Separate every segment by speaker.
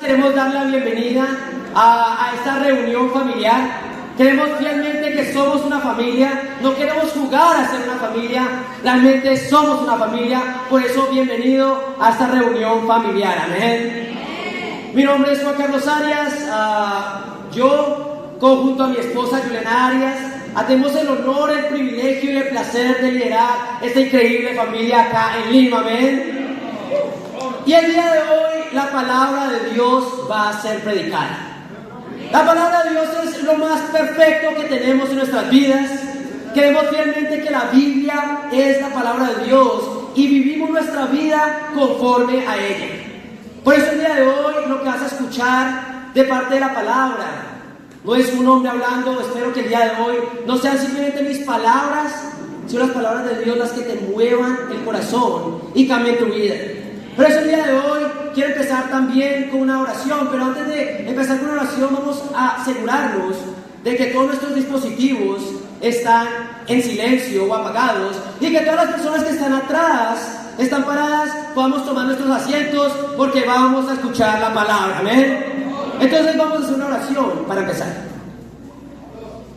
Speaker 1: Queremos dar la bienvenida a esta reunión familiar. Creemos fielmente que somos una familia. No queremos jugar a ser una familia. Realmente somos una familia. Por eso, bienvenido a esta reunión familiar. Amén. Mi nombre es Juan Carlos Arias. Yo, conjunto a mi esposa Juliana Arias, tenemos el honor, el privilegio y el placer de liderar esta increíble familia acá en Lima. Amén. Y el día de hoy la palabra de Dios va a ser predicada. La palabra de Dios es lo más perfecto que tenemos en nuestras vidas. Creemos fielmente que la Biblia es la palabra de Dios y vivimos nuestra vida conforme a ella. Por eso el día de hoy lo que vas a escuchar de parte de la palabra no es un hombre hablando. Espero que el día de hoy no sean simplemente mis palabras, sino las palabras de Dios las que te muevan el corazón y cambien tu vida. Por eso el día de hoy quiero empezar también con una oración, pero antes de empezar con una oración vamos a asegurarnos de que todos nuestros dispositivos están en silencio o apagados y que todas las personas que están atrás, están paradas, podamos tomar nuestros asientos porque vamos a escuchar la palabra. Amén. Entonces vamos a hacer una oración para empezar.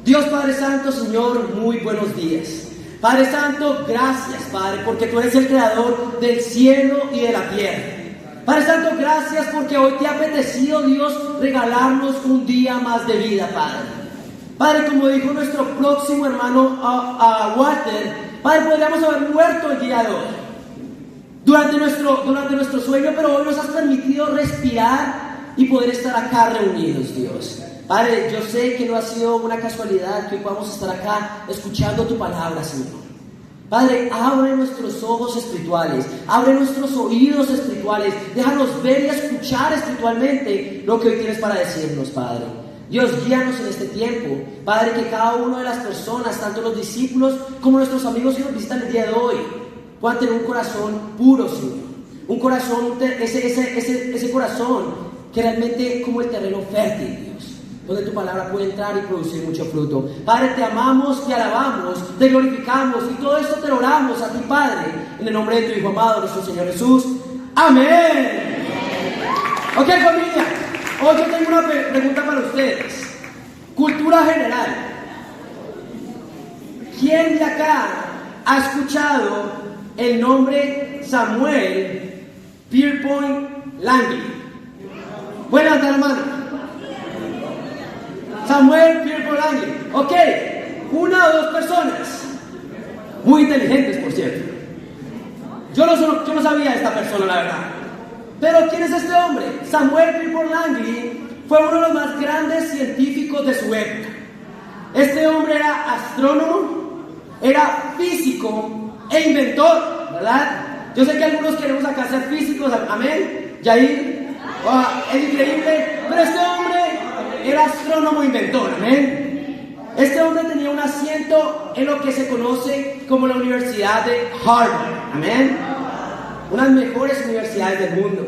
Speaker 1: Dios Padre Santo, Señor, muy buenos días. Padre Santo, gracias, Padre, porque tú eres el creador del cielo y de la tierra. Padre Santo, gracias porque hoy te ha apetecido, Dios, regalarnos un día más de vida, Padre. Padre, como dijo nuestro próximo hermano Walter, Padre, podríamos haber muerto el día de hoy durante nuestro sueño, pero hoy nos has permitido respirar y poder estar acá reunidos, Dios. Padre, yo sé que no ha sido una casualidad que hoy podamos estar acá escuchando tu palabra, Señor. Padre, abre nuestros ojos espirituales, abre nuestros oídos espirituales, déjanos ver y escuchar espiritualmente lo que hoy tienes para decirnos, Padre. Dios, guíanos en este tiempo, Padre, que cada una de las personas, tanto los discípulos como nuestros amigos que nos visitan el día de hoy, puedan tener un corazón puro, Señor. Un corazón, ese corazón que realmente como el terreno fértil, Dios, donde tu palabra puede entrar y producir mucho fruto. Padre, te amamos, te alabamos, te glorificamos y todo esto te lo oramos a ti, Padre, en el nombre de tu Hijo amado, nuestro Señor Jesús. Amén. Ok, familia, hoy yo tengo una pregunta para ustedes. Cultura general. ¿Quién de acá ha escuchado el nombre Samuel Pierpont Langley? Buenas, hermano. Samuel Pierpont Langley. Ok, una o dos personas muy inteligentes, por cierto. Yo no sabía de esta persona, la verdad. Pero ¿quién es este hombre? Samuel Pierpont Langley fue uno de los más grandes científicos de su época. Este hombre era astrónomo, era físico e inventor, ¿verdad? Yo sé que algunos queremos acá ser físicos, amén, Yair, es increíble, pero este hombre era astrónomo inventor, amén. Este hombre tenía un asiento en lo que se conoce como la Universidad de Harvard, amén. Unas mejores universidades del mundo.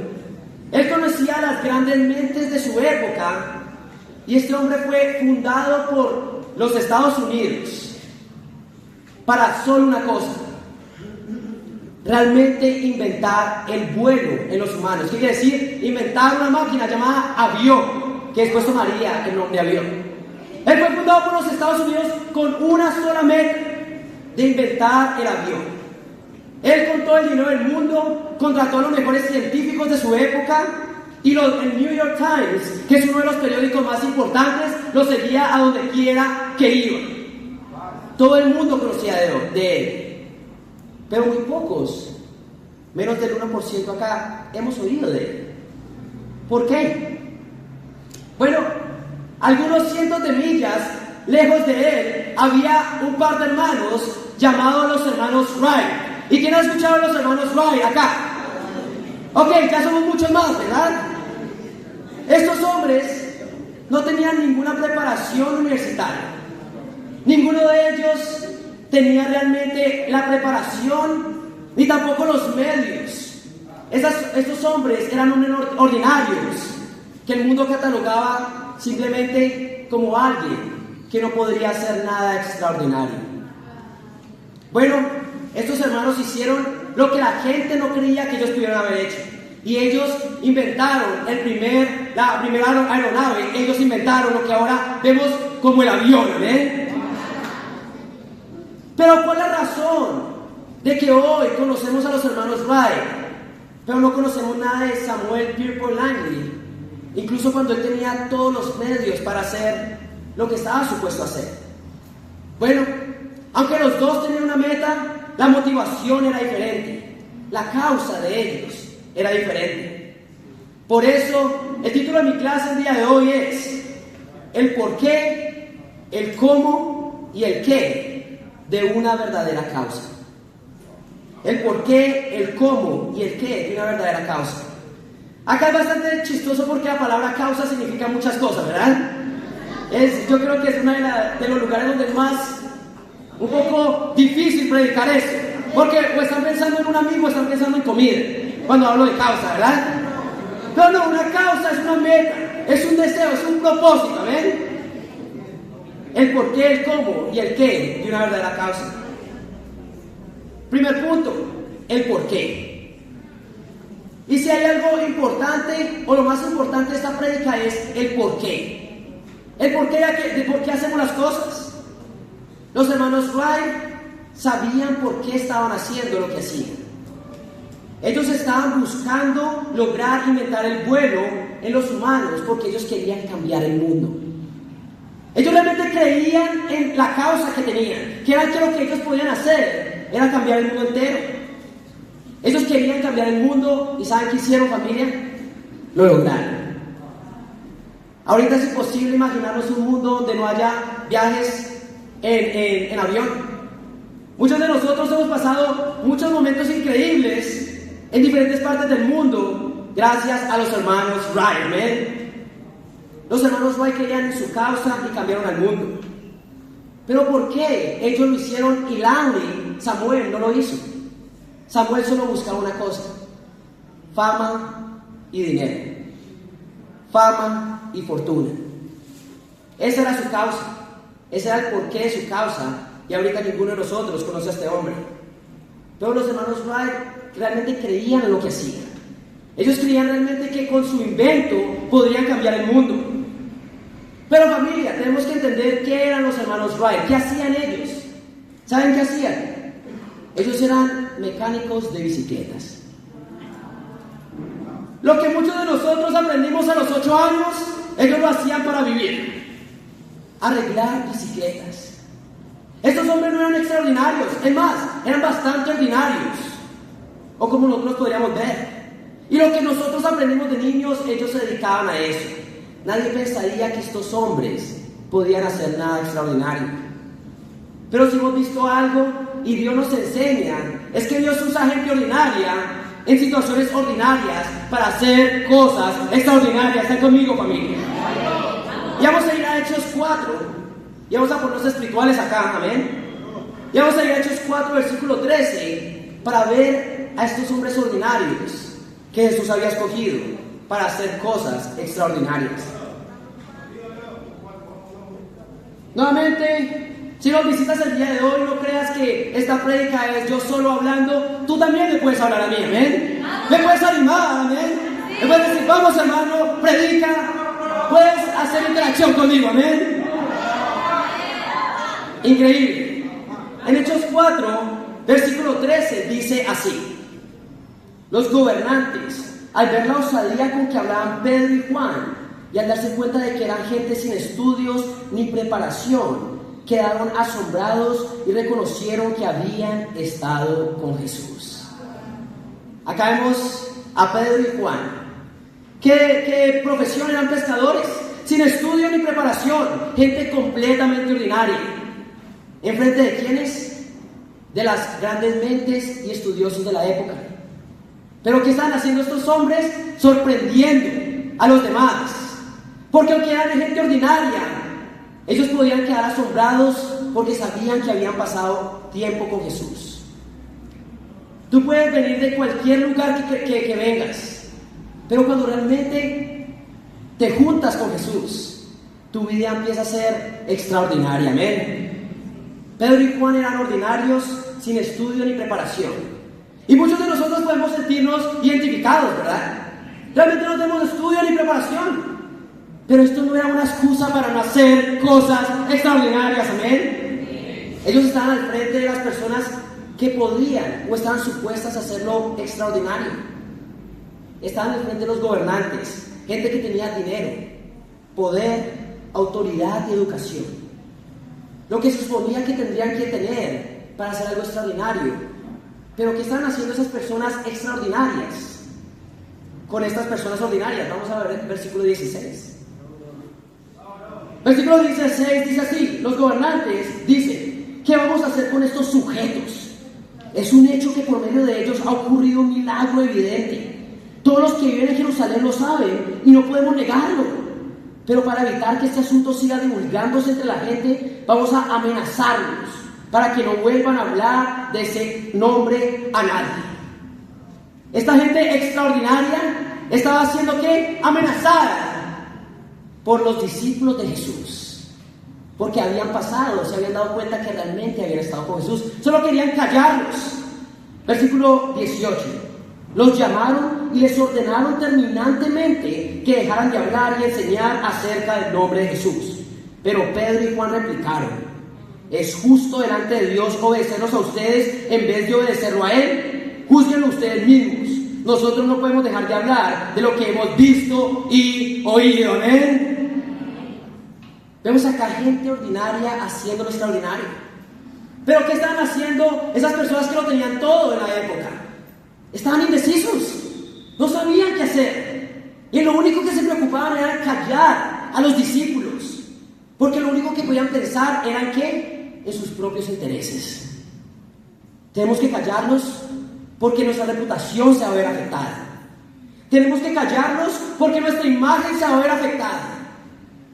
Speaker 1: Él conocía a las grandes mentes de su época y este hombre fue fundado por los Estados Unidos para solo una cosa: realmente inventar el vuelo en los humanos. ¿Qué quiere decir? Inventar una máquina llamada avión, que después tomaría el nombre avión. Él fue fundado por los Estados Unidos con una sola meta: de inventar el avión. Él, con todo el dinero del mundo, contrató a los mejores científicos de su época y el New York Times, que es uno de los periódicos más importantes, lo seguía a donde quiera que iba. Todo el mundo conocía de él, pero muy pocos, menos del 1% acá, hemos oído de él. ¿Por qué? Bueno, algunos cientos de millas lejos de él había un par de hermanos llamados los hermanos Wright. ¿Y quién ha escuchado a los hermanos Wright acá? Ok, ya somos muchos más, ¿verdad? Estos hombres no tenían ninguna preparación universitaria. Ninguno de ellos tenía realmente la preparación ni tampoco los medios. Estos hombres eran ordinarios que el mundo catalogaba simplemente como alguien que no podría hacer nada extraordinario. Bueno, estos hermanos hicieron lo que la gente no creía que ellos pudieran haber hecho. Y ellos inventaron la primera aeronave. Ellos inventaron lo que ahora vemos como el avión, ¿ven? Pero ¿cuál es la razón de que hoy conocemos a los hermanos Wright, pero no conocemos nada de Samuel Pierpont Langley? Incluso cuando él tenía todos los medios para hacer lo que estaba supuesto a hacer. Bueno, aunque los dos tenían una meta, la motivación era diferente. La causa de ellos era diferente. Por eso, el título de mi clase el día de hoy es el por qué, el cómo y el qué de una verdadera causa. El por qué, el cómo y el qué de una verdadera causa. Acá es bastante chistoso porque la palabra causa significa muchas cosas, ¿verdad? Yo creo que es uno de los lugares donde es más un poco difícil predicar eso, porque o están pensando en un amigo o están pensando en comida cuando hablo de causa, ¿verdad? Pero no, una causa es una meta, es un deseo, es un propósito, ¿ven? El por qué, el cómo y el qué de una verdadera causa. Primer punto, el por qué. Y si hay algo importante, o lo más importante de esta prédica es el por qué. El por qué de por qué hacemos las cosas. Los hermanos Wright sabían por qué estaban haciendo lo que hacían. Ellos estaban buscando lograr inventar el vuelo en los humanos porque ellos querían cambiar el mundo. Ellos realmente creían en la causa que tenían, que era que lo que ellos podían hacer era cambiar el mundo entero. Ellos querían cambiar el mundo y ¿saben qué hicieron, familia? Lo lograron. Ahorita es imposible imaginarnos un mundo donde no haya viajes en avión. Muchos de nosotros hemos pasado muchos momentos increíbles en diferentes partes del mundo gracias a los hermanos Wright, ¿ven? Los hermanos Wright creían en su causa y cambiaron al mundo. Pero ¿por qué ellos lo hicieron y Langley, Samuel, no lo hizo? Samuel solo buscaba una cosa: fama y dinero, fama y fortuna. Esa era su causa. Ese era el porqué de su causa, y ahorita ninguno de nosotros conoce a este hombre. Todos los hermanos Wright realmente creían en lo que hacían. Ellos creían realmente que con su invento podrían cambiar el mundo. Pero familia, tenemos que entender qué eran los hermanos Wright, qué hacían ellos. ¿Saben qué hacían? Ellos eran mecánicos de bicicletas. Lo que muchos de nosotros aprendimos a los 8 años, ellos lo hacían para vivir. Arreglar bicicletas. Estos hombres no eran extraordinarios, es más, eran bastante ordinarios, o como nosotros podríamos ver. Y lo que nosotros aprendimos de niños, ellos se dedicaban a eso. Nadie pensaría que estos hombres podían hacer nada extraordinario. Pero si hemos visto algo y Dios nos enseña, es que Dios usa gente ordinaria en situaciones ordinarias para hacer cosas extraordinarias. ¿Están conmigo, familia? Y vamos a ir a Hechos 4, y vamos a ponernos espirituales acá, amén. Y vamos a ir a Hechos 4, versículo 13, para ver a estos hombres ordinarios que Jesús había escogido para hacer cosas extraordinarias. Nuevamente, si nos visitas el día de hoy, no creas que esta prédica es yo solo hablando. Tú también me puedes hablar a mí, amén. Me puedes animar, amén. Me puedes decir, vamos hermano, predica. Puedes hacer interacción conmigo, amén. Increíble. En Hechos 4, versículo 13, dice así: los gobernantes, al ver la osadía con que hablaban Pedro y Juan, y al darse cuenta de que eran gente sin estudios ni preparación, quedaron asombrados y reconocieron que habían estado con Jesús. Acá vemos a Pedro y Juan. ¿Qué profesión? Eran pescadores, sin estudio ni preparación, gente completamente ordinaria. ¿Enfrente de quiénes? De las grandes mentes y estudiosos de la época. ¿Pero qué estaban haciendo estos hombres? Sorprendiendo a los demás. Porque aunque eran gente ordinaria, ellos podían quedar asombrados porque sabían que habían pasado tiempo con Jesús. Tú puedes venir de cualquier lugar que vengas, pero cuando realmente te juntas con Jesús, tu vida empieza a ser extraordinaria, amén. Pedro y Juan eran ordinarios, sin estudio ni preparación. Y muchos de nosotros podemos sentirnos identificados, ¿verdad? Realmente no tenemos estudio ni preparación. Pero esto no era una excusa para no hacer cosas extraordinarias, amén. Ellos estaban al frente de las personas que podían o estaban supuestas a hacerlo extraordinario. Estaban al frente de los gobernantes, gente que tenía dinero, poder, autoridad y educación. Lo que se suponía que tendrían que tener para hacer algo extraordinario. Pero ¿qué estaban haciendo esas personas extraordinarias con estas personas ordinarias? Vamos a ver el versículo 16. Versículo 16 dice así: los gobernantes dicen, ¿qué vamos a hacer con estos sujetos? Es un hecho que por medio de ellos ha ocurrido un milagro evidente. Todos los que viven en Jerusalén lo saben y no podemos negarlo. Pero para evitar que este asunto siga divulgándose entre la gente, vamos a amenazarlos para que no vuelvan a hablar de ese nombre a nadie. Esta gente extraordinaria estaba haciendo ¿qué? Amenazada por los discípulos de Jesús, porque habían pasado, se habían dado cuenta que realmente habían estado con Jesús, solo querían callarlos. Versículo 18: los llamaron y les ordenaron terminantemente que dejaran de hablar y enseñar acerca del nombre de Jesús. Pero Pedro y Juan replicaron: ¿es justo delante de Dios obedecerlos a ustedes en vez de obedecerlo a Él? Júzguenlo ustedes mismos. Nosotros no podemos dejar de hablar de lo que hemos visto y oído. ¿Amén? Vemos acá gente ordinaria haciendo lo extraordinario. Pero ¿qué estaban haciendo esas personas que lo tenían todo en la época? Estaban indecisos, no sabían qué hacer. Y lo único que se preocupaban era callar a los discípulos, porque lo único que podían pensar era en ¿qué? En sus propios intereses. Tenemos que callarlos porque nuestra reputación se va a ver afectada. Tenemos que callarnos porque nuestra imagen se va a ver afectada.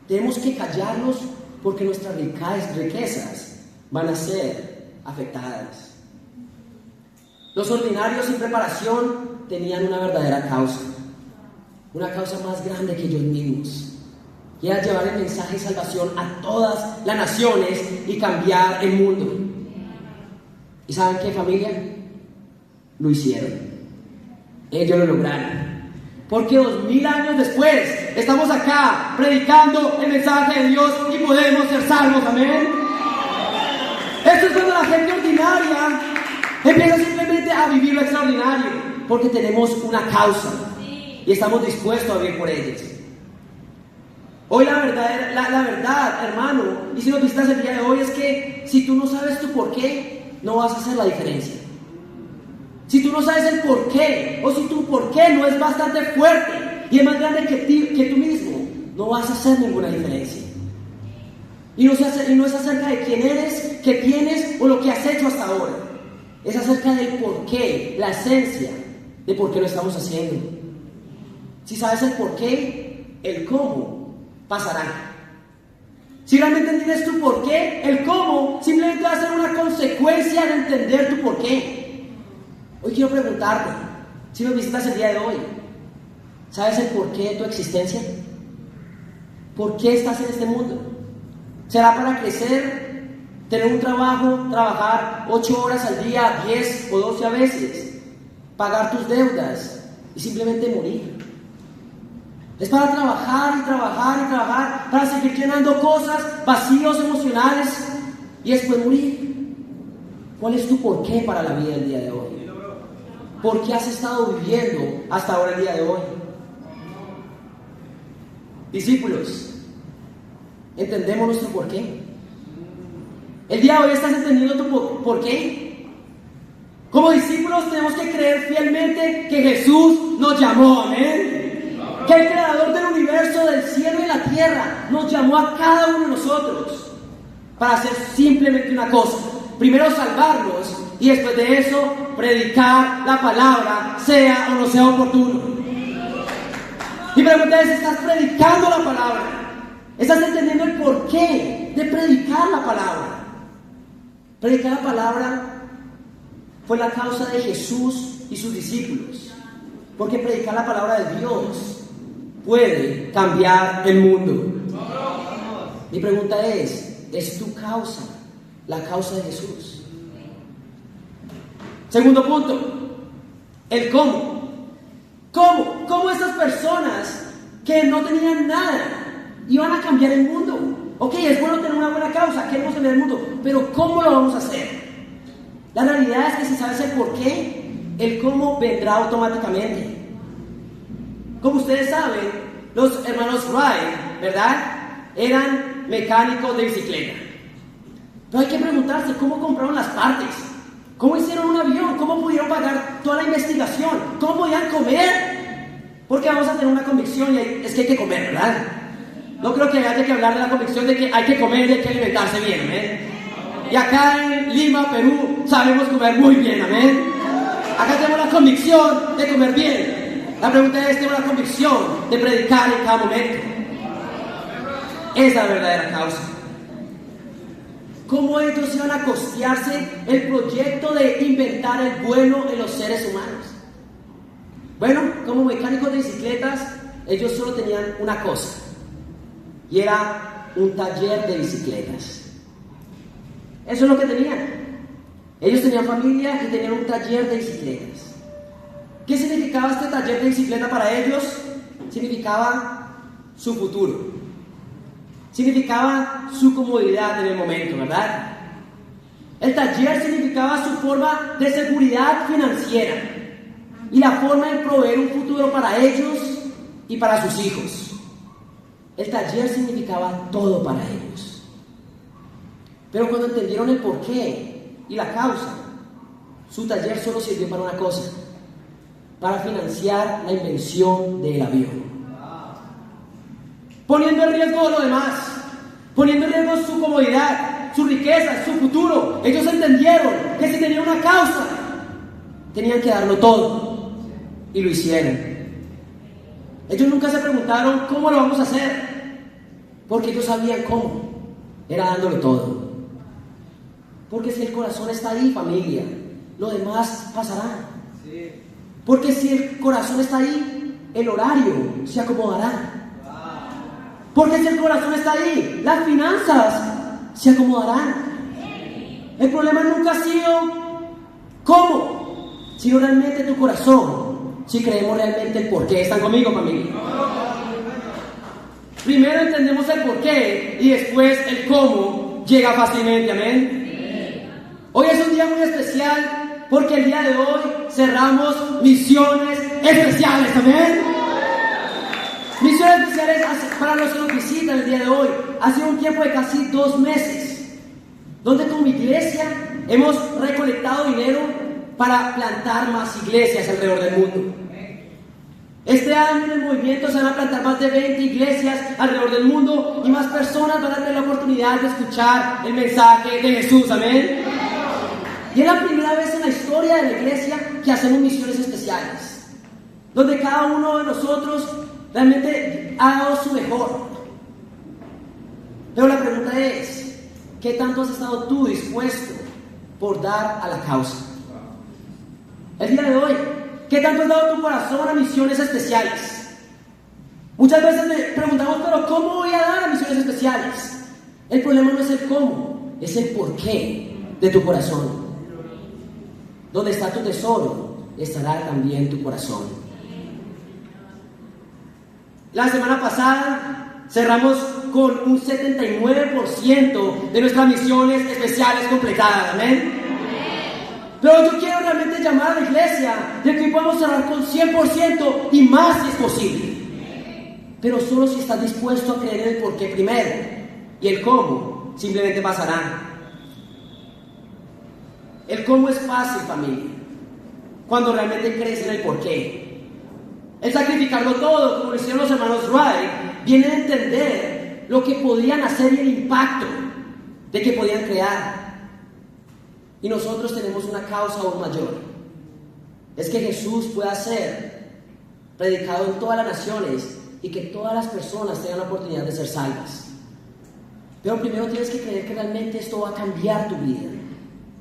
Speaker 1: Tenemos que callarnos porque nuestras riquezas van a ser afectadas. Los ordinarios sin preparación tenían una verdadera causa, una causa más grande que ellos mismos, y era llevar el mensaje de salvación a todas las naciones y cambiar el mundo. ¿Y saben qué, familia? Lo hicieron. Ellos lo lograron. Porque 2000 años después estamos acá predicando el mensaje de Dios y podemos ser salvos. Amén. Esto es cuando la gente ordinaria empieza simplemente a vivir lo extraordinario, porque tenemos una causa y estamos dispuestos a vivir por ellos. Hoy la verdad, hermano, y si nos visitas el día de hoy, es que si tú no sabes tu por qué, no vas a hacer la diferencia. Si tú no sabes el por qué, o si tu por qué no es bastante fuerte y es más grande que tú mismo, no vas a hacer ninguna diferencia. Y no es acerca de quién eres, qué tienes o lo que has hecho hasta ahora. Es acerca del por qué, la esencia de por qué lo estamos haciendo. Si sabes el por qué, el cómo pasará. Si realmente entiendes tu por qué, el cómo simplemente va a ser una consecuencia de entender tu por qué. Hoy quiero preguntarte, si nos visitas el día de hoy, ¿sabes el porqué de tu existencia? ¿Por qué estás en este mundo? ¿Será para crecer, tener un trabajo, trabajar 8 horas al día, 10 o 12 a veces, pagar tus deudas y simplemente morir? Es para trabajar y trabajar y trabajar, para seguir llenando cosas, vacíos emocionales y después morir. ¿Cuál es tu porqué para la vida del día de hoy? ¿Por qué has estado viviendo hasta ahora el día de hoy? Discípulos, ¿entendemos nuestro porqué? ¿El día de hoy estás entendiendo tu porqué? Como discípulos tenemos que creer fielmente que Jesús nos llamó, amén. Que el creador del universo, del cielo y la tierra, nos llamó a cada uno de nosotros para hacer simplemente una cosa: primero salvarnos y después de eso predicar la palabra, sea o no sea oportuno. Mi pregunta es: ¿estás predicando la palabra? ¿Estás entendiendo el porqué de predicar la palabra? Predicar la palabra fue la causa de Jesús y sus discípulos, porque predicar la palabra de Dios puede cambiar el mundo. Mi pregunta ¿es tu causa la causa de Jesús? Segundo punto, El cómo. ¿Cómo estas personas que no tenían nada iban a cambiar el mundo? Ok, es bueno tener una buena causa, queremos cambiar el mundo, pero ¿cómo lo vamos a hacer? La realidad es que si sabes el por qué, el cómo vendrá automáticamente. Como ustedes saben, los hermanos Wright, ¿verdad? Eran mecánicos de bicicleta. Pero hay que preguntarse, ¿cómo compraron las partes? ¿Cómo hicieron un avión? ¿Cómo pudieron pagar toda la investigación? ¿Cómo podían comer? Porque vamos a tener una convicción y es que hay que comer, ¿verdad? No creo que haya que hablar de la convicción de que hay que comer y hay que alimentarse bien, ¿amén? Y acá en Lima, Perú, sabemos comer muy bien, ¿amén? Acá tenemos la convicción de comer bien. La pregunta es, ¿tengo la convicción de predicar en cada momento? Es la verdadera causa. ¿Cómo ellos iban a costearse el proyecto de inventar el vuelo en los seres humanos? Bueno, como mecánicos de bicicletas, ellos solo tenían una cosa, y era un taller de bicicletas. Eso es lo que tenían. Ellos tenían familia y tenían un taller de bicicletas. ¿Qué significaba este taller de bicicleta para ellos? Significaba su futuro. Significaba su comodidad en el momento, ¿verdad? El taller significaba su forma de seguridad financiera y la forma de proveer un futuro para ellos y para sus hijos. El taller significaba todo para ellos. Pero cuando entendieron el porqué y la causa, su taller solo sirvió para una cosa: para financiar la invención del avión. Poniendo en riesgo lo demás, poniendo en riesgo su comodidad, su riqueza, su futuro. Ellos entendieron que si tenían una causa, tenían que darlo todo, y lo hicieron. Ellos nunca se preguntaron cómo lo vamos a hacer, porque ellos sabían cómo, era dándolo todo. Porque si el corazón está ahí, familia, lo demás pasará. Porque si el corazón está ahí, el horario se acomodará. Porque si el corazón está ahí, las finanzas se acomodarán. El problema nunca ha sido cómo, sino realmente tu corazón, si creemos realmente el porqué. ¿Están conmigo, familia? Primero entendemos el porqué y después el cómo llega fácilmente, amén. Hoy es un día muy especial porque el día de hoy cerramos misiones especiales, amén. Misiones especiales para los que nos visitan el día de hoy. Ha sido un tiempo de casi 2 meses, donde como iglesia hemos recolectado dinero para plantar más iglesias alrededor del mundo. Este año en el movimiento se van a plantar más de 20 iglesias alrededor del mundo y más personas van a tener la oportunidad de escuchar el mensaje de Jesús, amén. Y es la primera vez en la historia de la iglesia que hacemos misiones especiales, donde cada uno de nosotros realmente ha dado su mejor. Pero la pregunta es, ¿qué tanto has estado tú dispuesto por dar a la causa? El día de hoy, ¿qué tanto has dado tu corazón a misiones especiales? Muchas veces le preguntamos, pero ¿cómo voy a dar a misiones especiales? El problema no es el cómo, es el porqué de tu corazón. Donde está tu tesoro, estará también tu corazón. La semana pasada cerramos con un 79% de nuestras misiones especiales completadas, amén. Pero yo quiero realmente llamar a la iglesia de que hoy podemos cerrar con 100% y más si es posible. Pero solo si estás dispuesto a creer en el porqué primero, y el cómo simplemente pasará. El cómo es fácil, familia, cuando realmente crees en el porqué. El sacrificarlo todo, como lo hicieron los hermanos Wright, viene a entender lo que podían hacer y el impacto de que podían crear. Y nosotros tenemos una causa aún mayor. Es que Jesús pueda ser predicado en todas las naciones y que todas las personas tengan la oportunidad de ser salvas. Pero primero tienes que creer que realmente esto va a cambiar tu vida.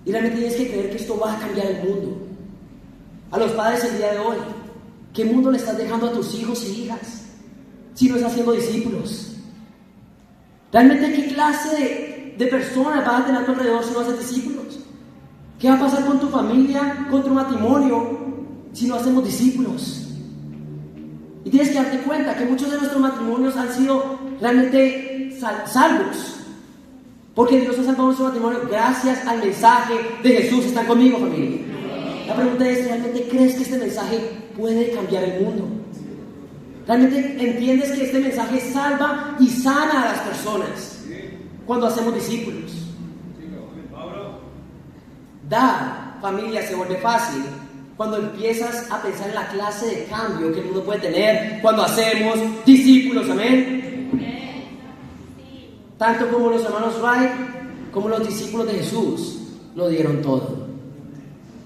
Speaker 1: Y realmente tienes que creer que esto va a cambiar el mundo. A los padres el día de hoy, ¿qué mundo le estás dejando a tus hijos y hijas si no estás haciendo discípulos? ¿Realmente qué clase de personas vas a tener a tu alrededor si no haces discípulos? ¿Qué va a pasar con tu familia, con tu matrimonio, si no hacemos discípulos? Y tienes que darte cuenta que muchos de nuestros matrimonios han sido realmente salvos, porque Dios ha salvado nuestro matrimonio gracias al mensaje de Jesús. ¿Están conmigo, familia? La pregunta es, ¿realmente crees que este mensaje puede cambiar el mundo? ¿Realmente entiendes que este mensaje salva y sana a las personas cuando hacemos discípulos? Dar familia se vuelve fácil cuando empiezas a pensar en la clase de cambio que el mundo puede tener cuando hacemos discípulos. Amén. Tanto como los hermanos Wright como los discípulos de Jesús lo dieron todo.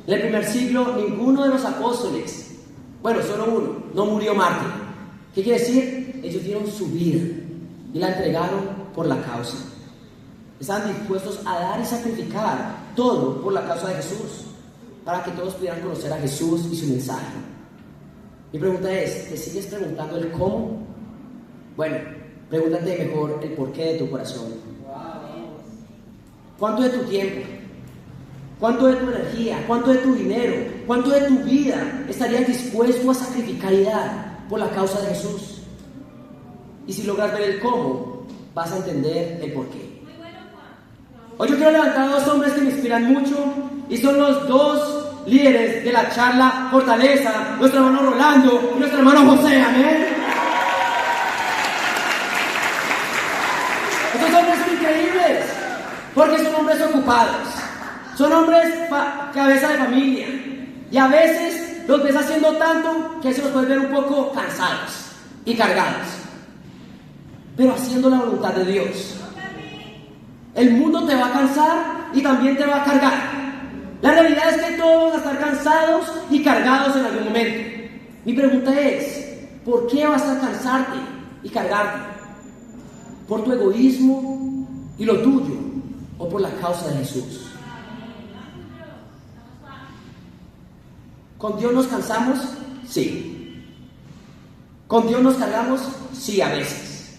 Speaker 1: En el primer siglo ninguno de los apóstoles, bueno, solo uno, no murió mártir. ¿Qué quiere decir? Ellos dieron su vida y la entregaron por la causa. Estaban dispuestos a dar y sacrificar todo por la causa de Jesús, para que todos pudieran conocer a Jesús y su mensaje. Mi pregunta es, ¿te sigues preguntando el cómo? Bueno, pregúntate mejor el porqué de tu corazón. ¿Cuánto de tu tiempo? ¿Cuánto de tu energía? ¿Cuánto de tu dinero? ¿Cuánto de tu vida estarías dispuesto a sacrificar y dar por la causa de Jesús? Y si logras ver el cómo, vas a entender el porqué. Hoy yo quiero levantar a dos hombres que me inspiran mucho y son los dos líderes de la charla Fortaleza, nuestro hermano Rolando y nuestro hermano José. Amén. Estos hombres son increíbles porque son hombres ocupados, son hombres cabeza de familia, y a veces los ves haciendo tanto que se los puedes ver un poco cansados y cargados, pero haciendo la voluntad de Dios. El mundo te va a cansar y también te va a cargar. La realidad es que todos vamos a estar cansados y cargados en algún momento. Mi pregunta es, ¿por qué vas a cansarte y cargarte? ¿Por tu egoísmo y lo tuyo o por la causa de Jesús? ¿Con Dios nos cansamos? Sí. ¿Con Dios nos cargamos? Sí, a veces.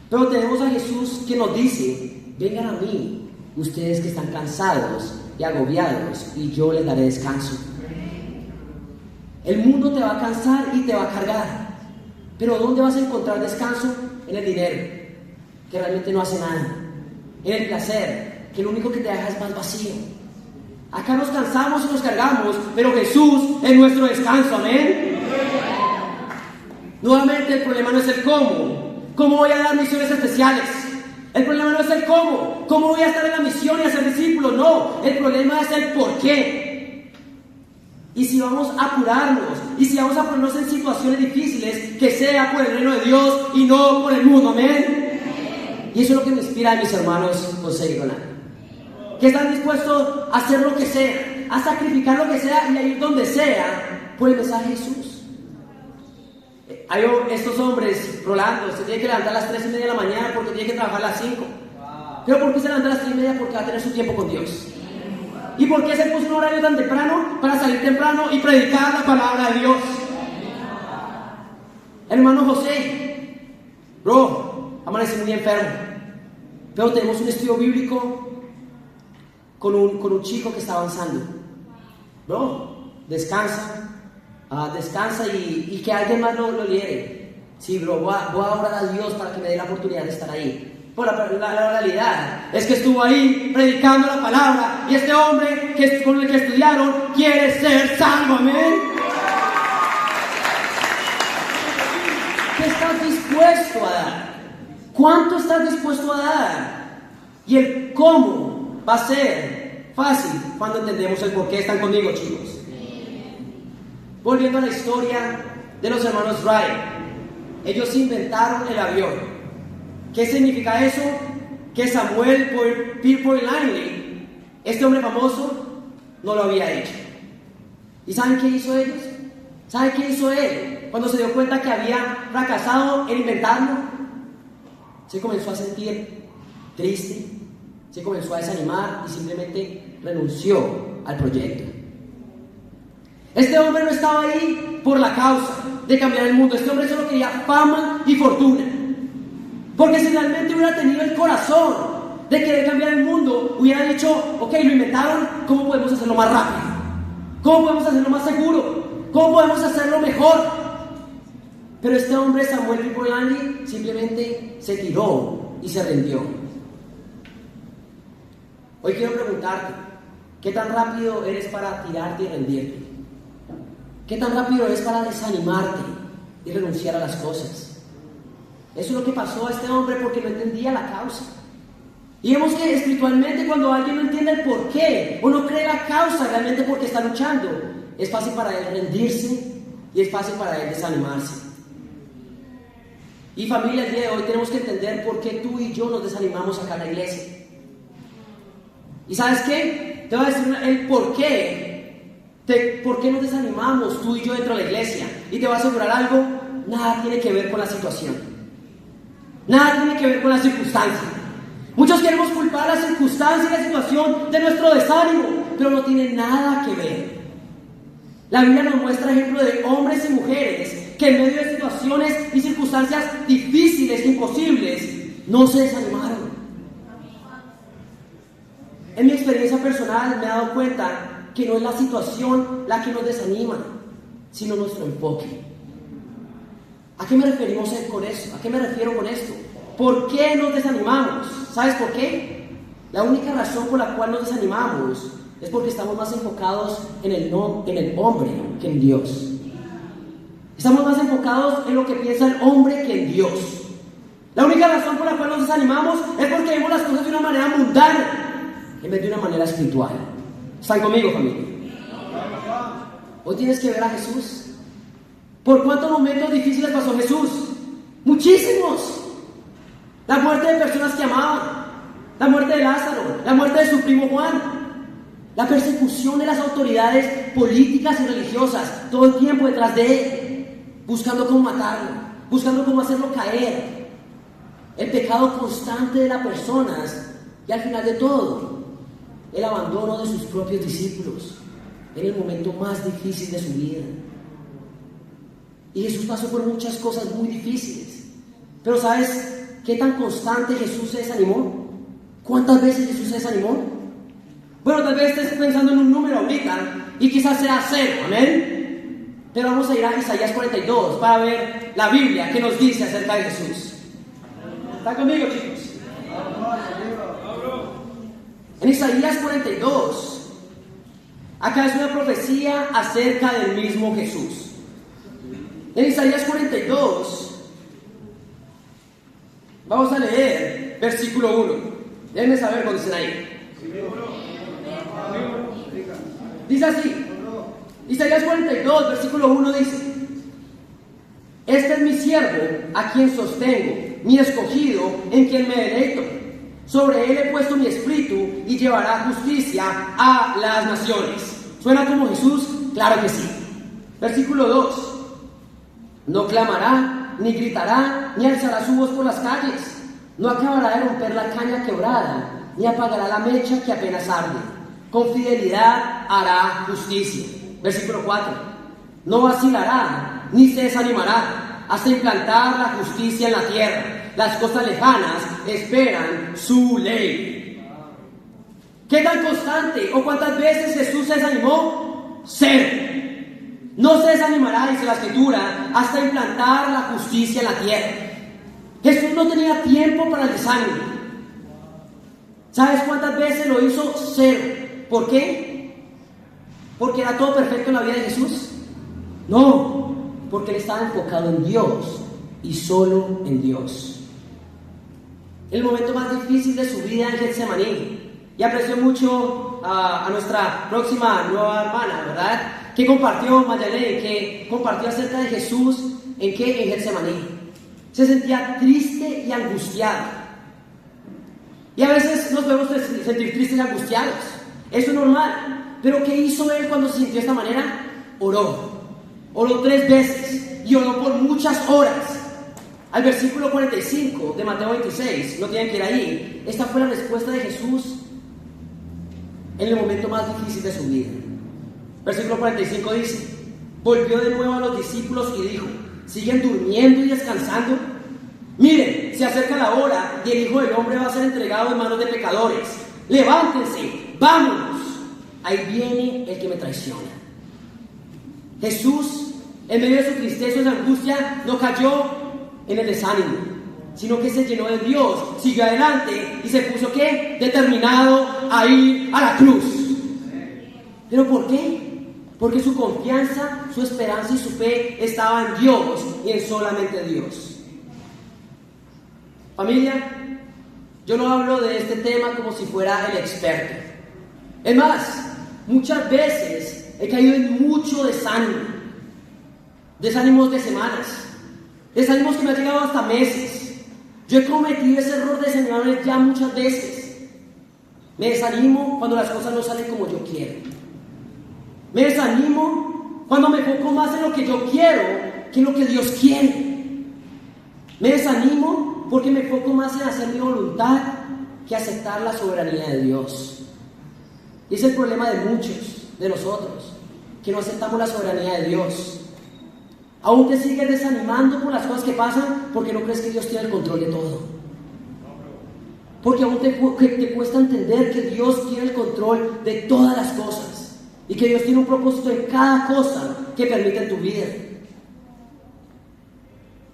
Speaker 1: Pero tenemos a Jesús que nos dice: vengan a mí, ustedes que están cansados y agobiados, y yo les daré descanso. El mundo te va a cansar y te va a cargar, pero ¿dónde vas a encontrar descanso? En el dinero, que realmente no hace nada. En el placer, que lo único que te deja es más vacío. Acá nos cansamos y nos cargamos, pero Jesús es nuestro descanso. Amén. Nuevamente, el problema no es el cómo. ¿Cómo voy a dar misiones especiales? El problema no es el cómo. ¿Cómo voy a estar en la misión y hacer discípulos? No, el problema es el por qué. Y si vamos a apurarnos, y si vamos a ponernos en situaciones difíciles, que sea por el reino de Dios y no por el mundo. Amén. Y eso es lo que me inspira a mis hermanos José y Rolando, que están dispuestos a hacer lo que sea, a sacrificar lo que sea y a ir donde sea por el mensaje de Jesús. Estos hombres, Rolando, se tiene que levantar a las 3:30 de la mañana porque tiene que trabajar a las 5. ¿Pero por qué se levanta a las 3:30? Porque va a tener su tiempo con Dios. ¿Y por qué se puso un horario tan temprano? Para salir temprano y predicar la palabra de Dios. Hermano José, amanecí muy enfermo, pero tenemos un estudio bíblico con un chico que está avanzando. Descansa. Descansa y que alguien más lo lidere. Sí, voy a orar a Dios para que me dé la oportunidad de estar ahí. Pero la realidad es que estuvo ahí predicando la palabra, y este hombre con el que estudiaron quiere ser salvo. Amén. ¿Qué estás dispuesto a dar? ¿Cuánto estás dispuesto a dar? Y el cómo va a ser fácil cuando entendemos el por qué. ¿Están conmigo, chicos? Volviendo a la historia de los hermanos Wright, ellos inventaron el avión. ¿Qué significa eso? Que Samuel Pierpont Langley, este hombre famoso, no lo había hecho. ¿Y saben qué hizo ellos? ¿Saben qué hizo él? Cuando se dio cuenta que había fracasado en inventarlo, se comenzó a sentir triste, se comenzó a desanimar y simplemente renunció al proyecto. Este hombre no estaba ahí por la causa de cambiar el mundo. Este hombre solo quería fama y fortuna. Porque si realmente hubiera tenido el corazón de querer cambiar el mundo, hubiera dicho: ok, lo inventaron, ¿cómo podemos hacerlo más rápido? ¿Cómo podemos hacerlo más seguro? ¿Cómo podemos hacerlo mejor? Pero este hombre, Samuel Ripollani, simplemente se tiró y se rindió. Hoy quiero preguntarte, ¿qué tan rápido eres para tirarte y rendirte? ¿Qué tan rápido es para desanimarte y renunciar a las cosas? Eso es lo que pasó a este hombre porque no entendía la causa. Y vemos que espiritualmente, cuando alguien no entiende el por qué o no cree la causa realmente porque está luchando, es fácil para él rendirse y es fácil para él desanimarse. Y familia, el día de hoy tenemos que entender por qué tú y yo nos desanimamos acá en la iglesia. ¿Y sabes qué? Te voy a decir el por qué. ¿Por qué nos desanimamos tú y yo dentro de la iglesia? Y te voy a asegurar algo, nada tiene que ver con la situación. Nada tiene que ver con la circunstancia. Muchos queremos culpar la circunstancia y la situación de nuestro desánimo, pero no tiene nada que ver. La Biblia nos muestra ejemplos de hombres y mujeres que en medio de situaciones y circunstancias difíciles, imposibles, no se desanimaron. En mi experiencia personal me he dado cuenta que no es la situación la que nos desanima, sino nuestro enfoque. ¿A qué me referimos con eso? ¿A qué me refiero con esto? ¿Por qué nos desanimamos? ¿Sabes por qué? La única razón por la cual nos desanimamos es porque estamos más enfocados en el hombre que en Dios. Estamos más enfocados en lo que piensa el hombre que en Dios. La única razón por la cual nos desanimamos es porque vemos las cosas de una manera mundana en vez de una manera espiritual. ¿Están conmigo, familia? Hoy tienes que ver a Jesús. ¿Por cuántos momentos difíciles pasó Jesús? Muchísimos. La muerte de personas que amaban, la muerte de Lázaro, la muerte de su primo Juan, la persecución de las autoridades políticas y religiosas, todo el tiempo detrás de él, buscando cómo matarlo, buscando cómo hacerlo caer, el pecado constante de las personas y al final de todo, el abandono de sus propios discípulos en el momento más difícil de su vida. Y Jesús pasó por muchas cosas muy difíciles, pero ¿sabes qué tan constante Jesús se desanimó? ¿Cuántas veces Jesús se desanimó? Bueno, tal vez estés pensando en un número ahorita y quizás sea 0, amén. Pero vamos a ir a Isaías 42 para ver la Biblia que nos dice acerca de Jesús. ¿Están conmigo, chicos? En Isaías 42, acá es una profecía acerca del mismo Jesús. En Isaías 42, vamos a leer versículo 1. Déjenme saber cuando dicen ahí. Dice así, Isaías 42, versículo 1 dice: Este es mi siervo, a quien sostengo, mi escogido, en quien me deleito. Sobre él he puesto mi espíritu y llevará justicia a las naciones. ¿Suena como Jesús? Claro que sí. Versículo 2: No clamará, ni gritará, ni alzará su voz por las calles. No acabará de romper la caña quebrada, ni apagará la mecha que apenas arde. Con fidelidad hará justicia. Versículo 4: No vacilará, ni se desanimará, hasta implantar la justicia en la tierra. Las cosas lejanas esperan su ley. ¿Qué tan constante o cuántas veces Jesús se desanimó? 0. No se desanimará, dice la Escritura, hasta implantar la justicia en la tierra. Jesús no tenía tiempo para el desánimo. ¿Sabes cuántas veces lo hizo? 0. ¿Por qué? ¿Porque era todo perfecto en la vida de Jesús? No, porque él estaba enfocado en Dios y solo en Dios. El momento más difícil de su vida en Getsemaní. Y aprecio mucho a nuestra próxima nueva hermana, ¿verdad? Que compartió, Mayalén, que compartió acerca de Jesús, ¿en qué? En Getsemaní. Se sentía triste y angustiado. Y a veces nos podemos sentir tristes y angustiados. Eso es normal. Pero ¿qué hizo él cuando se sintió de esta manera? Oró. Oró 3 veces y oró por muchas horas. Al versículo 45 de Mateo 26, no tienen que ir ahí. Esta fue la respuesta de Jesús en el momento más difícil de su vida. Versículo 45 dice: Volvió de nuevo a los discípulos y dijo: ¿Siguen durmiendo y descansando? Miren, se acerca la hora y el Hijo del Hombre va a ser entregado en manos de pecadores. Levántense, vámonos. Ahí viene el que me traiciona. Jesús, en medio de su tristeza y su angustia, no cayó en el desánimo, sino que se llenó de Dios, siguió adelante y se puso ¿qué? Determinado a ir a la cruz. ¿Pero por qué? Porque su confianza, su esperanza y su fe estaba en Dios y en solamente Dios. Familia, yo no hablo de este tema como si fuera el experto. Es más, muchas veces he caído en mucho desánimo. Desánimos de semanas, desánimos que me han llegado hasta meses. Yo he cometido ese error de desanimarme ya muchas veces. Me desanimo cuando las cosas no salen como yo quiero. Me desanimo cuando me enfoco más en lo que yo quiero que en lo que Dios quiere. Me desanimo porque me enfoco más en hacer mi voluntad que aceptar la soberanía de Dios. Y ese es el problema de muchos de nosotros, que no aceptamos la soberanía de Dios. Aún te sigues desanimando por las cosas que pasan porque no crees que Dios tiene el control de todo. Porque aún te cuesta entender que Dios tiene el control de todas las cosas y que Dios tiene un propósito en cada cosa que permite en tu vida.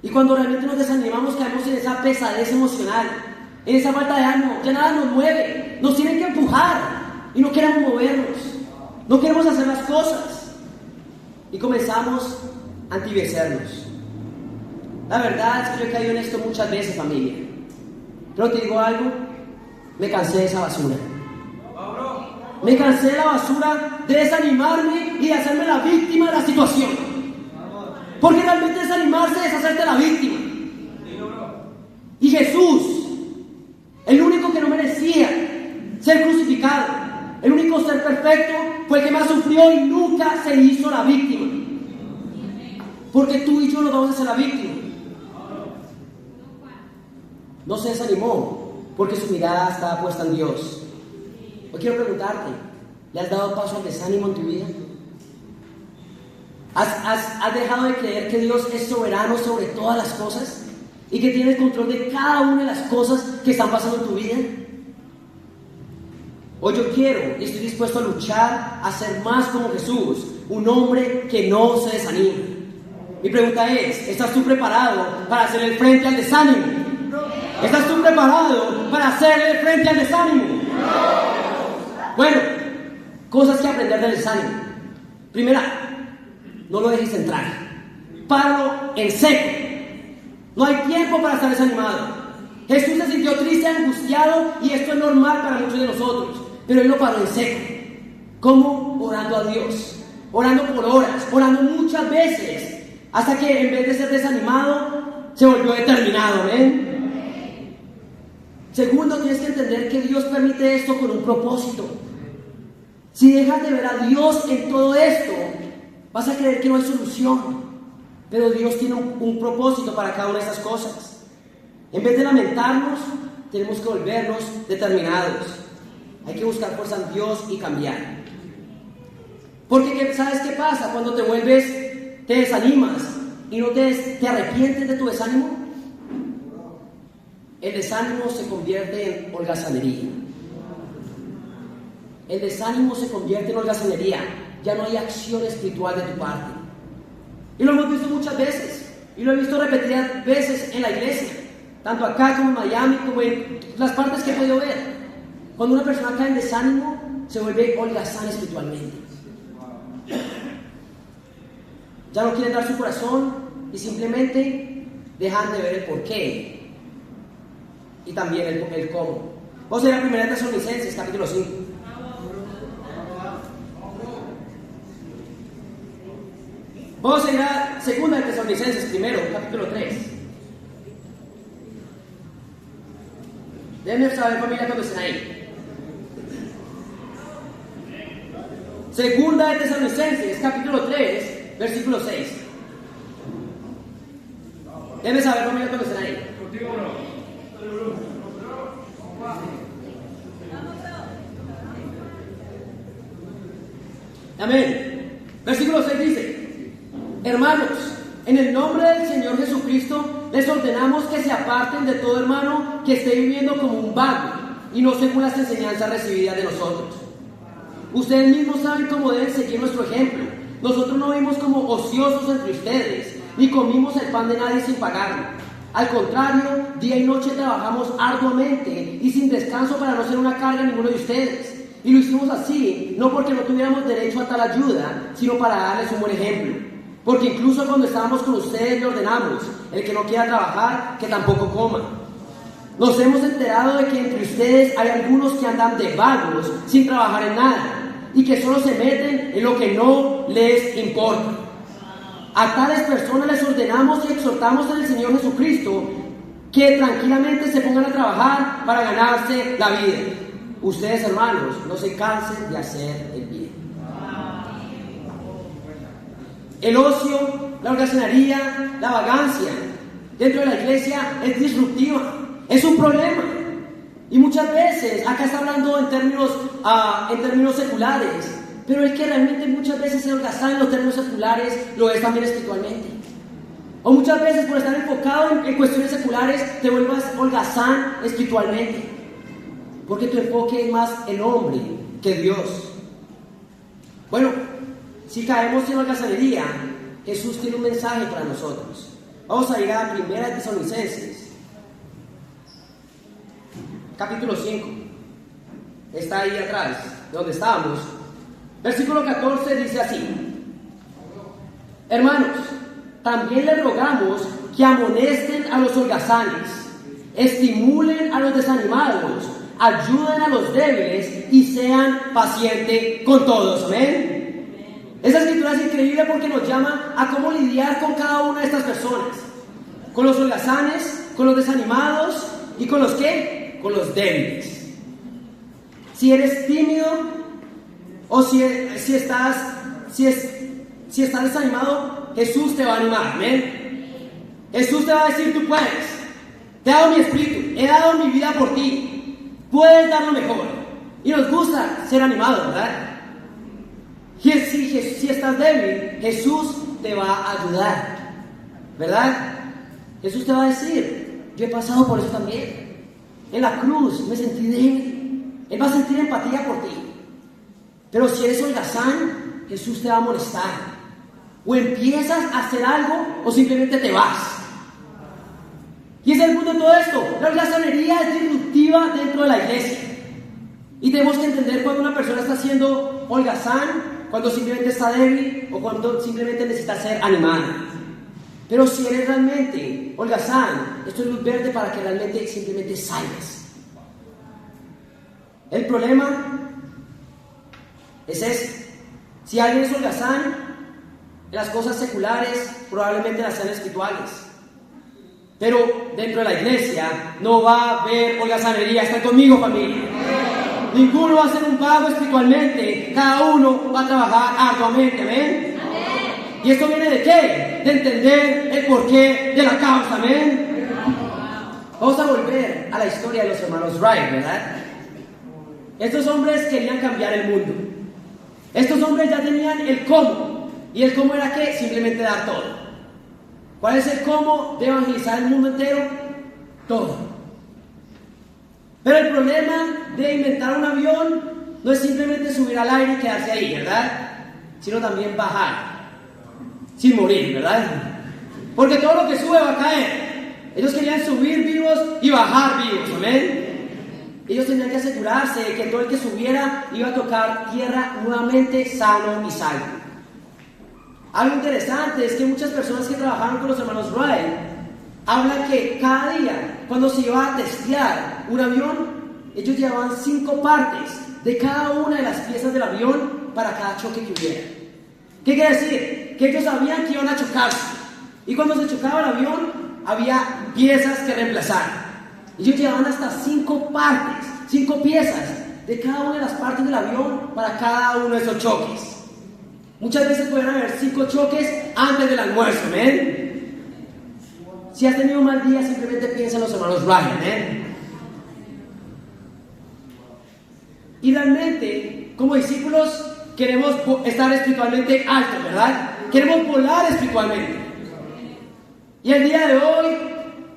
Speaker 1: Y cuando realmente nos desanimamos, caemos en esa pesadez emocional, en esa falta de ánimo. Ya nada nos mueve, nos tienen que empujar y no queremos movernos, no queremos hacer las cosas y comenzamos a entibecernos. La verdad es que yo he caído en esto muchas veces, familia. Pero te digo algo, me cansé de esa basura. Me cansé de la basura de desanimarme y de hacerme la víctima de la situación. Porque realmente desanimarse es hacerte la víctima. Y Jesús, el único que no merecía ser crucificado, el único ser perfecto, fue el que más sufrió y nunca se hizo la víctima. Porque tú y yo nos vamos a hacer la víctima. No se desanimó porque su mirada estaba puesta en Dios. Hoy quiero preguntarte, ¿le has dado paso al desánimo en tu vida? ¿Has dejado de creer que Dios es soberano sobre todas las cosas y que tiene el control de cada una de las cosas que están pasando en tu vida? Hoy yo quiero y estoy dispuesto a luchar a ser más como Jesús, un hombre que no se desanima. Mi pregunta es, ¿estás tú preparado para hacerle frente al desánimo? ¿Estás tú preparado para hacerle frente al desánimo? Bueno, cosas que aprender del desánimo. Primera, no lo dejes entrar. Páralo en seco. No hay tiempo para estar desanimado. Jesús se sintió triste, angustiado, y esto es normal para muchos de nosotros. Pero Él lo paró en seco. ¿Cómo? Orando a Dios. Orando por horas, orando muchas veces. Hasta que en vez de ser desanimado, se volvió determinado. ¿Ven? Segundo, tienes que entender que Dios permite esto con un propósito. Si dejas de ver a Dios en todo esto, vas a creer que no hay solución. Pero Dios tiene un propósito para cada una de estas cosas. En vez de lamentarnos, tenemos que volvernos determinados. Hay que buscar fuerza en Dios y cambiar. Porque ¿sabes qué pasa? Cuando te desanimas y no te arrepientes de tu desánimo, el desánimo se convierte en holgazanería. El desánimo se convierte en holgazanería. Ya no hay acción espiritual de tu parte. Y lo hemos visto muchas veces. Y lo he visto repetidas veces en la iglesia. Tanto acá como en Miami, como en las partes que he podido ver. Cuando una persona cae en desánimo, se vuelve holgazán espiritualmente. Ya no quieren dar su corazón y simplemente dejan de ver el porqué y también el cómo. Vamos a ir a 1 Tesalonicenses, capítulo 5. Vamos a ir a 2 Tesalonicenses primero, capítulo 3. Déjenme saber, familia, cuando estén ahí. 2 Tesalonicenses, capítulo 3, versículo 6. Déjenme saber, familia, cuando estén ahí. Amén. Versículo 6 dice: hermanos, en el nombre del Señor Jesucristo les ordenamos que se aparten de todo hermano que esté viviendo como un vago y no según las enseñanzas recibidas de nosotros. Ustedes mismos saben cómo deben seguir nuestro ejemplo, nosotros no vivimos como ociosos entre ustedes, ni comimos el pan de nadie sin pagarlo. Al contrario, día y noche trabajamos arduamente y sin descanso para no ser una carga a ninguno de ustedes. Y lo hicimos así, no porque no tuviéramos derecho a tal ayuda, sino para darles un buen ejemplo. Porque incluso cuando estábamos con ustedes le ordenamos, el que no quiera trabajar, que tampoco coma. Nos hemos enterado de que entre ustedes hay algunos que andan de vagos, sin trabajar en nada, y que solo se meten en lo que no les importa. A tales personas les ordenamos y exhortamos en el Señor Jesucristo que tranquilamente se pongan a trabajar para ganarse la vida. Ustedes, hermanos, no se cansen de hacer el bien. El ocio, la holgazanería, la vagancia dentro de la iglesia es disruptiva, es un problema. Y muchas veces, acá está hablando en términos seculares, pero es que realmente muchas veces el holgazán en los términos seculares lo es también espiritualmente. O muchas veces por estar enfocado en cuestiones seculares te vuelvas holgazán espiritualmente. Porque tu enfoque es más el hombre que Dios. Bueno, si caemos en holgazanería, Jesús tiene un mensaje para nosotros. Vamos a ir a 1 Tesalonicenses, capítulo 5. Está ahí atrás, de donde estábamos. Versículo 14 dice así: hermanos, también les rogamos que amonesten a los holgazanes, estimulen a los desanimados, ayuden a los débiles y sean pacientes con todos. Amén. Esa escritura es increíble porque nos llama a cómo lidiar con cada una de estas personas: con los holgazanes, con los desanimados y con los ¿qué? Con los débiles. Si eres tímido o si estás desanimado, Jesús te va a animar. Amén. Jesús te va a decir: tú puedes, te he dado mi espíritu, he dado mi vida por ti, puedes dar lo mejor. Y nos gusta ser animados, ¿verdad? Y si estás débil, Jesús te va a ayudar, ¿verdad? Jesús te va a decir: yo he pasado por eso también. En la cruz me sentí débil. Él va a sentir empatía por ti. Pero si eres holgazán, Jesús te va a molestar. O empiezas a hacer algo o simplemente te vas. Y ese es el punto de todo esto. La holgazanería es disruptiva dentro de la iglesia. Y tenemos que entender cuando una persona está siendo holgazán, cuando simplemente está débil o cuando simplemente necesita ser animada. Pero si eres realmente holgazán, esto es luz verde para que realmente simplemente salgas. El problema es ese: si alguien es holgazán, las cosas seculares probablemente las sean espirituales. Pero dentro de la iglesia no va a haber holgazanería. ¿Están conmigo, familia? Ninguno va a ser un vago espiritualmente. Cada uno va a trabajar arduamente. ¿Amén? ¿Y esto viene de qué? De entender el porqué de la causa. ¿Amén? Vamos a volver a la historia de los hermanos Wright, ¿verdad? Estos hombres querían cambiar el mundo. Estos hombres ya tenían el cómo. ¿Y el cómo era qué? Simplemente dar todo. ¿Cuál es el cómo de evangelizar el mundo entero? Todo. Pero el problema de inventar un avión no es simplemente subir al aire y quedarse ahí, ¿verdad? Sino también bajar, sin morir, ¿verdad? Porque todo lo que sube va a caer. Ellos querían subir vivos y bajar vivos, ¿amén? Ellos tenían que asegurarse de que todo el que subiera iba a tocar tierra nuevamente sano y salvo. Algo interesante es que muchas personas que trabajaron con los hermanos Wright hablan que cada día, cuando se iba a testear un avión, ellos llevaban 5 partes de cada una de las piezas del avión para cada choque que hubiera. ¿Qué quiere decir? Que ellos sabían que iban a chocarse. Y cuando se chocaba el avión, había piezas que reemplazar. Ellos llevaban hasta 5 partes, 5 piezas de cada una de las partes del avión para cada uno de esos choques. Muchas veces pueden haber 5 choques antes del almuerzo, ¿ven? Si has tenido un mal día, simplemente piensa en los hermanos Ryan, ¿eh? Y realmente, como discípulos, queremos estar espiritualmente altos, ¿verdad? Queremos volar espiritualmente. Y el día de hoy,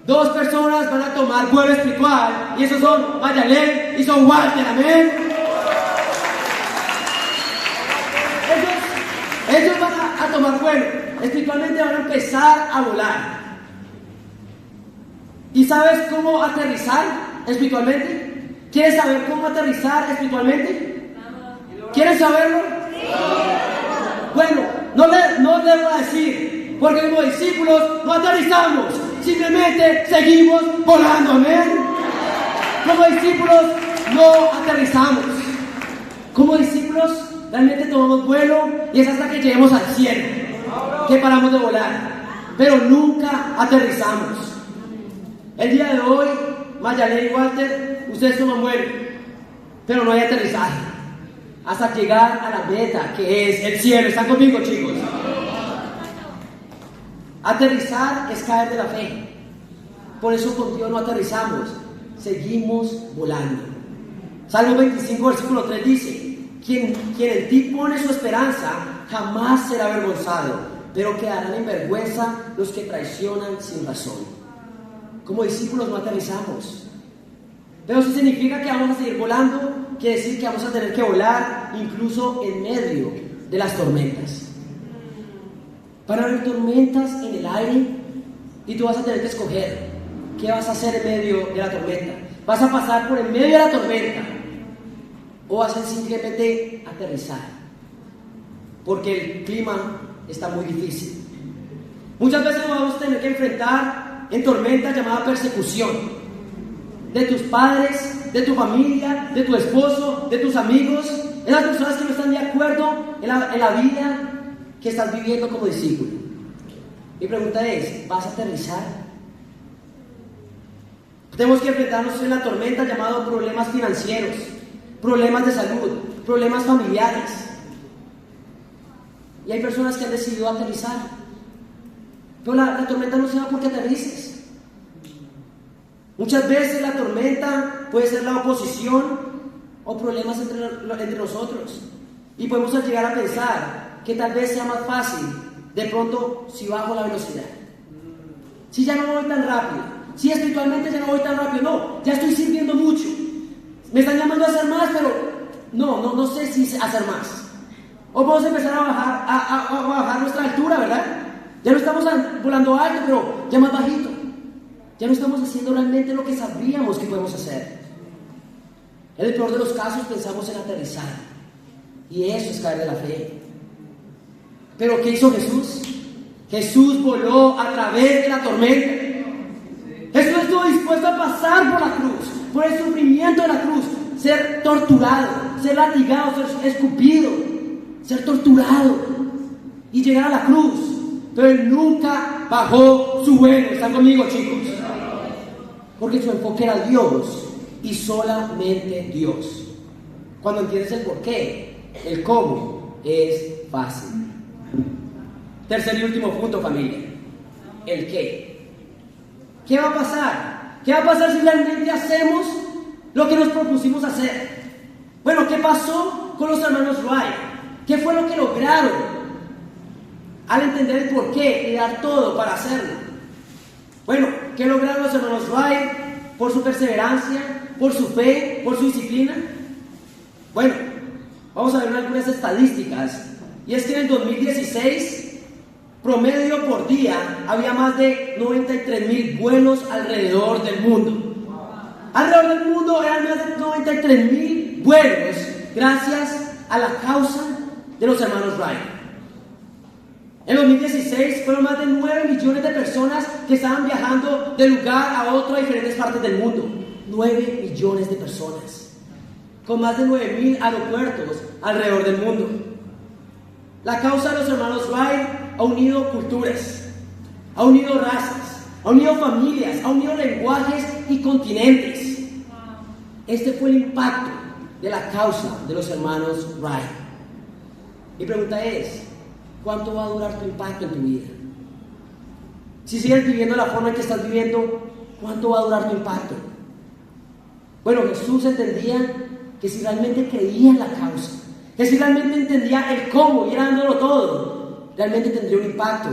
Speaker 1: 2 personas van a tomar vuelo espiritual, y esos son Mayalén y son Walter, ¿amén? Ellos van tomar vuelo, espiritualmente van a empezar a volar. ¿Y sabes cómo aterrizar espiritualmente? ¿Quieres saber cómo aterrizar espiritualmente? ¿Quieres saberlo? Bueno, no le voy a decir, porque como discípulos no aterrizamos, simplemente seguimos volando, amén. Como discípulos no aterrizamos. Como discípulos realmente tomamos vuelo y es hasta que lleguemos al cielo que paramos de volar, pero nunca aterrizamos. El día de hoy, Mayalén y Walter, ustedes toman vuelo, pero no hay aterrizaje hasta llegar a la meta, que es el cielo. ¿Están conmigo, chicos? Aterrizar es caer de la fe. Por eso con Dios no aterrizamos, seguimos volando. Salmo 25, versículo 3 dice: quien en ti pone su esperanza jamás será avergonzado, pero quedarán en vergüenza los que traicionan sin razón. Como discípulos no aterrizamos, pero si significa que vamos a seguir volando, quiere decir que vamos a tener que volar incluso en medio de las tormentas. Van a haber tormentas en el aire y tú vas a tener que escoger qué vas a hacer en medio de la tormenta. ¿Vas a pasar por en medio de la tormenta o vas a simplemente aterrizar? Porque el clima está muy difícil. Muchas veces nos vamos a tener que enfrentar en tormenta llamada persecución, de tus padres, de tu familia, de tu esposo, de tus amigos, de las personas que no están de acuerdo en la vida que estás viviendo como discípulo. Mi pregunta es: ¿vas a aterrizar? Tenemos que enfrentarnos en la tormenta llamado problemas financieros, problemas de salud, problemas familiares. Y hay personas que han decidido aterrizar. Pero la tormenta no se va porque aterrices. Muchas veces la tormenta puede ser la oposición o problemas entre nosotros. Y podemos llegar a pensar que tal vez sea más fácil de pronto si bajo la velocidad. Si ya no voy tan rápido. Si espiritualmente ya no voy tan rápido. No, ya estoy sirviendo mucho. Me están llamando a hacer más, pero no sé si hacer más. O podemos empezar a bajar nuestra altura, ¿verdad? Ya no estamos volando alto, pero ya más bajito. Ya no estamos haciendo realmente lo que sabíamos que podemos hacer. En el peor de los casos pensamos en aterrizar. Y eso es caer de la fe. Pero ¿qué hizo Jesús? Jesús voló a través de la tormenta. Jesús estuvo dispuesto a pasar por la cruz, por el sufrimiento de la cruz, ser torturado, ser latigado, ser escupido, ser torturado y llegar a la cruz. Pero Él nunca bajó su vuelo. ¿Están conmigo, chicos? Porque su enfoque era Dios y solamente Dios. Cuando entiendes el por qué, el cómo es fácil. Tercer y último punto, familia: el qué. ¿Qué va a pasar? ¿Qué va a pasar si realmente hacemos lo que nos propusimos hacer? Bueno, ¿qué pasó con los hermanos Wright? ¿Qué fue lo que lograron al entender el porqué y dar todo para hacerlo? Bueno, ¿qué lograron los hermanos Wright? Por su perseverancia, por su fe, por su disciplina. Bueno, vamos a ver algunas estadísticas. Y es que en el 2016, promedio por día, había más de 93,000 vuelos alrededor del mundo. Alrededor del mundo eran más de 93,000 vuelos gracias a la causa de los hermanos Wright. En 2016 fueron más de 9 millones de personas que estaban viajando de lugar a otro a diferentes partes del mundo. 9 millones de personas, con más de 9,000 aeropuertos alrededor del mundo. La causa de los hermanos Wright ha unido culturas, ha unido razas, ha unido familias, ha unido lenguajes y continentes. Este fue el impacto de la causa de los hermanos Wright. Mi pregunta es: ¿cuánto va a durar tu impacto en tu vida? Si sigues viviendo la forma en que estás viviendo, ¿cuánto va a durar tu impacto? Bueno, Jesús entendía que si realmente creía en la causa, que si realmente entendía el cómo y era dándolo todo, realmente tendría un impacto.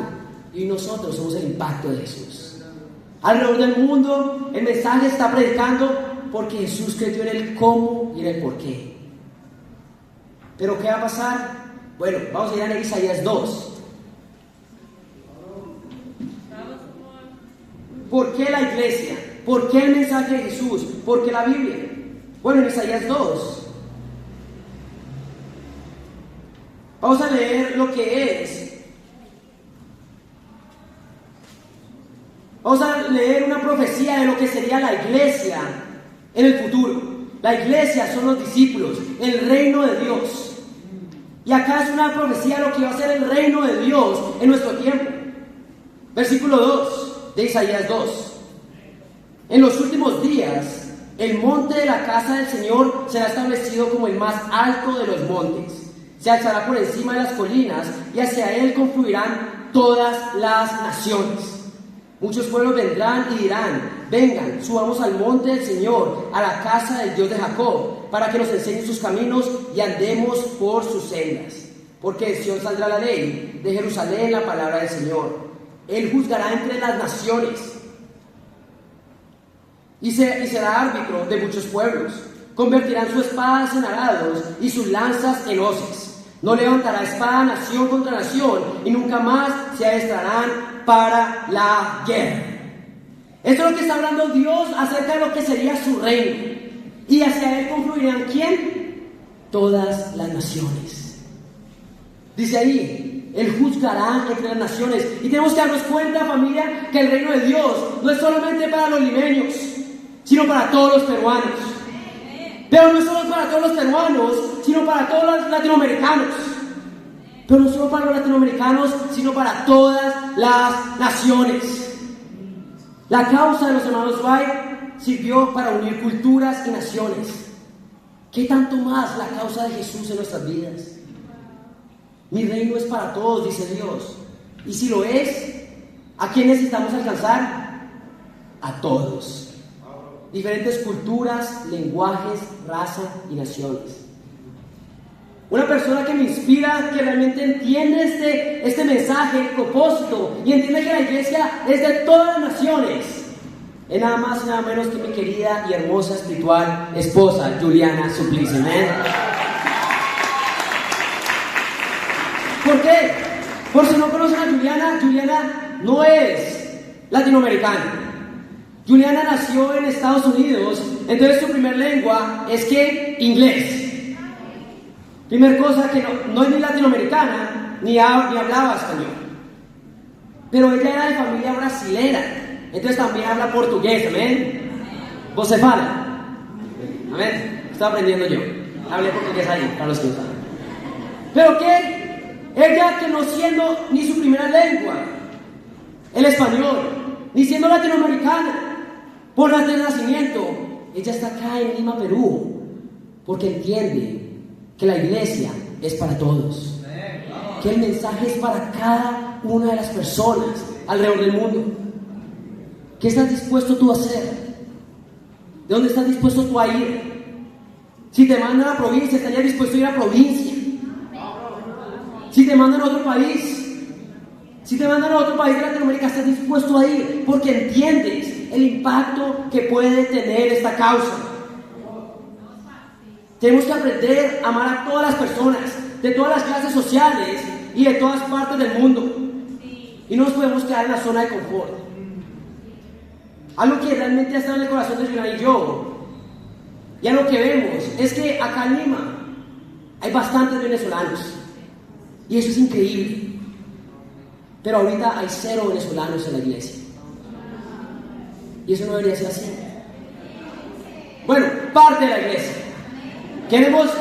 Speaker 1: Y nosotros somos el impacto de Jesús. Alrededor del mundo, el mensaje está predicando porque Jesús creyó en el cómo y en el por qué. Pero ¿qué va a pasar? Bueno, vamos a ir a Isaías 2. ¿Por qué la iglesia? ¿Por qué el mensaje de Jesús? ¿Por qué la Biblia? Bueno, en Isaías 2, vamos a leer lo que es. Vamos a leer una profecía de lo que sería la iglesia en el futuro. La iglesia son los discípulos, el reino de Dios. Y acá es una profecía de lo que va a ser el reino de Dios en nuestro tiempo. Versículo 2 de Isaías 2. En los últimos días, el monte de la casa del Señor será establecido como el más alto de los montes. Se alzará por encima de las colinas y hacia él confluirán todas las naciones. Muchos pueblos vendrán y dirán: vengan, subamos al monte del Señor, a la casa del Dios de Jacob, para que nos enseñe sus caminos y andemos por sus sendas. Porque de Sión saldrá la ley, de Jerusalén la palabra del Señor. Él juzgará entre las naciones y será árbitro de muchos pueblos. Convertirán sus espadas en arados y sus lanzas en hoces. No levantará espada nación contra nación, y nunca más se adestrarán para la guerra. Esto es lo que está hablando Dios acerca de lo que sería su reino. Y hacia él confluirán ¿quién? Todas las naciones. Dice ahí, él juzgará entre las naciones. Y tenemos que darnos cuenta, familia, que el reino de Dios no es solamente para los limeños, sino para todos los peruanos. Pero no es solo para todos los peruanos, sino para todos los latinoamericanos. Pero no solo para los latinoamericanos, sino para todas las naciones. La causa de los hermanos White sirvió para unir culturas y naciones. ¿Qué tanto más la causa de Jesús en nuestras vidas? Mi reino es para todos, dice Dios. Y si lo es, ¿a quién necesitamos alcanzar? A todos. Diferentes culturas, lenguajes, raza y naciones. Una persona que me inspira, que realmente entiende este mensaje, el propósito, y entiende que la iglesia es de todas las naciones, es nada más y nada menos que mi querida y hermosa espiritual esposa, Juliana Suplicy. ¿Eh? ¿Por qué? Por si no conocen a Juliana, Juliana no es latinoamericana. Juliana nació en Estados Unidos, entonces su primer lengua es que inglés. Primer cosa que no es ni latinoamericana, ni hablaba español. Pero ella era de familia brasilera, entonces también habla portugués, ¿amén? ¿Vos fala? ¿Amén? Estoy aprendiendo yo. Hablé portugués ahí, para los que no saben. ¿Pero qué? Ella que no siendo ni su primera lengua, el español, ni siendo latinoamericana, por de nacimiento, ella está acá en Lima, Perú, porque entiende que la iglesia es para todos, que el mensaje es para cada una de las personas alrededor del mundo. ¿Qué estás dispuesto tú a hacer? ¿De dónde estás dispuesto tú a ir? Si te mandan a la provincia, ¿estarías dispuesto a ir a la provincia? Si te mandan a otro país, si te mandan a otro país de Latinoamérica, ¿estás dispuesto a ir? Porque entiendes el impacto que puede tener esta causa. Tenemos que aprender a amar a todas las personas, de todas las clases sociales y de todas partes del mundo. Y no nos podemos quedar en la zona de confort. Algo que realmente ha estado en el corazón de Juliana y yo, y algo que vemos, es que acá en Lima hay bastantes venezolanos. Y eso es increíble. Pero ahorita hay 0 venezolanos en la iglesia. Y eso no debería ser así. Bueno, parte de la iglesia. Tenemos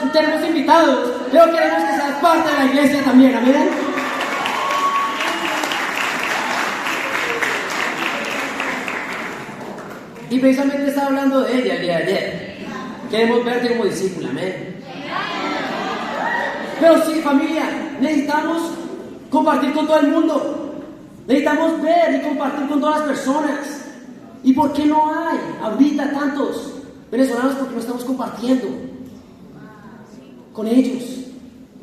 Speaker 1: invitados, pero queremos que seas parte de la iglesia también, ¿amén? Y precisamente estaba hablando de ella el día de ayer. Queremos verte como discípula, amén. Pero sí, familia, necesitamos compartir con todo el mundo. Necesitamos ver y compartir con todas las personas. ¿Y por qué no hay ahorita tantos venezolanos? Porque no estamos compartiendo con ellos.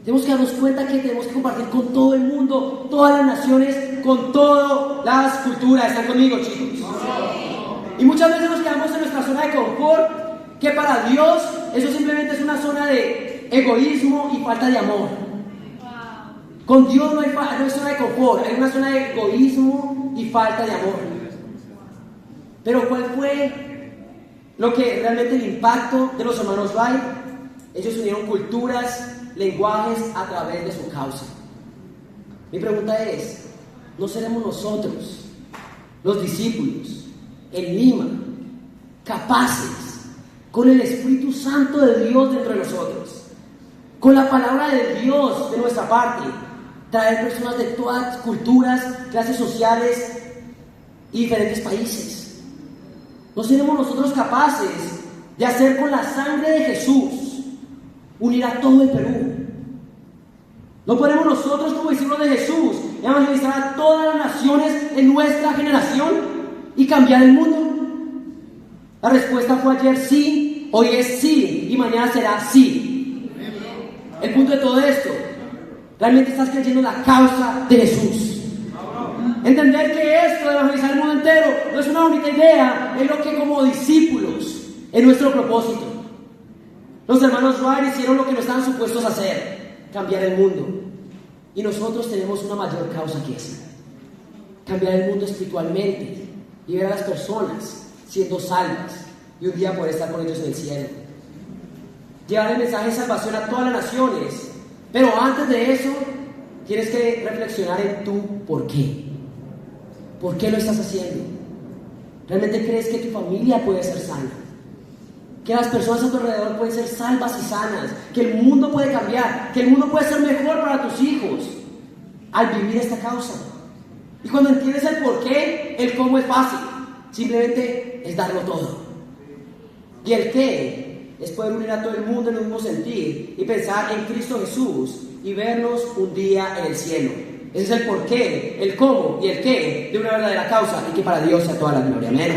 Speaker 1: Tenemos que darnos cuenta que tenemos que compartir con todo el mundo, todas las naciones, con todas las culturas. ¿Están conmigo, chicos? Y muchas veces nos quedamos en nuestra zona de confort, que para Dios eso simplemente es una zona de egoísmo y falta de amor. Con Dios no hay zona de confort, hay una zona de egoísmo y falta de amor. Pero ¿cuál fue lo que realmente el impacto de los hermanos Wright? Ellos unieron culturas, lenguajes a través de su causa. Mi pregunta es, ¿no seremos nosotros, los discípulos, en Lima, capaces, con el Espíritu Santo de Dios dentro de nosotros, con la palabra de Dios de nuestra parte, traer personas de todas culturas, clases sociales y diferentes países? ¿No seremos nosotros capaces de hacer con la sangre de Jesús unir a todo el Perú? ¿No podemos nosotros, como discípulos de Jesús, evangelizar a todas las naciones en nuestra generación y cambiar el mundo? La respuesta fue ayer sí, hoy es sí y mañana será sí. El punto de todo esto, realmente estás creyendo en la causa de Jesús. Entender que esto de evangelizar el mundo entero no es una bonita idea, es lo que como discípulos es nuestro propósito. Los hermanos Wright hicieron lo que no estaban supuestos a hacer, cambiar el mundo. Y nosotros tenemos una mayor causa que esa: cambiar el mundo espiritualmente y ver a las personas siendo salvas y un día poder estar con ellos en el cielo. Llevar el mensaje de salvación a todas las naciones. Pero antes de eso, tienes que reflexionar en tu por qué. ¿Por qué lo estás haciendo? ¿Realmente crees que tu familia puede ser sana? Que las personas a tu alrededor pueden ser salvas y sanas, que el mundo puede cambiar, que el mundo puede ser mejor para tus hijos al vivir esta causa. Y cuando entiendes el por qué, el cómo es fácil, simplemente es darlo todo. Y el qué es poder unir a todo el mundo en un mismo sentir y pensar en Cristo Jesús y vernos un día en el cielo. Ese es el por qué, el cómo y el qué de una verdadera causa, y que para Dios sea toda la gloria. Amén.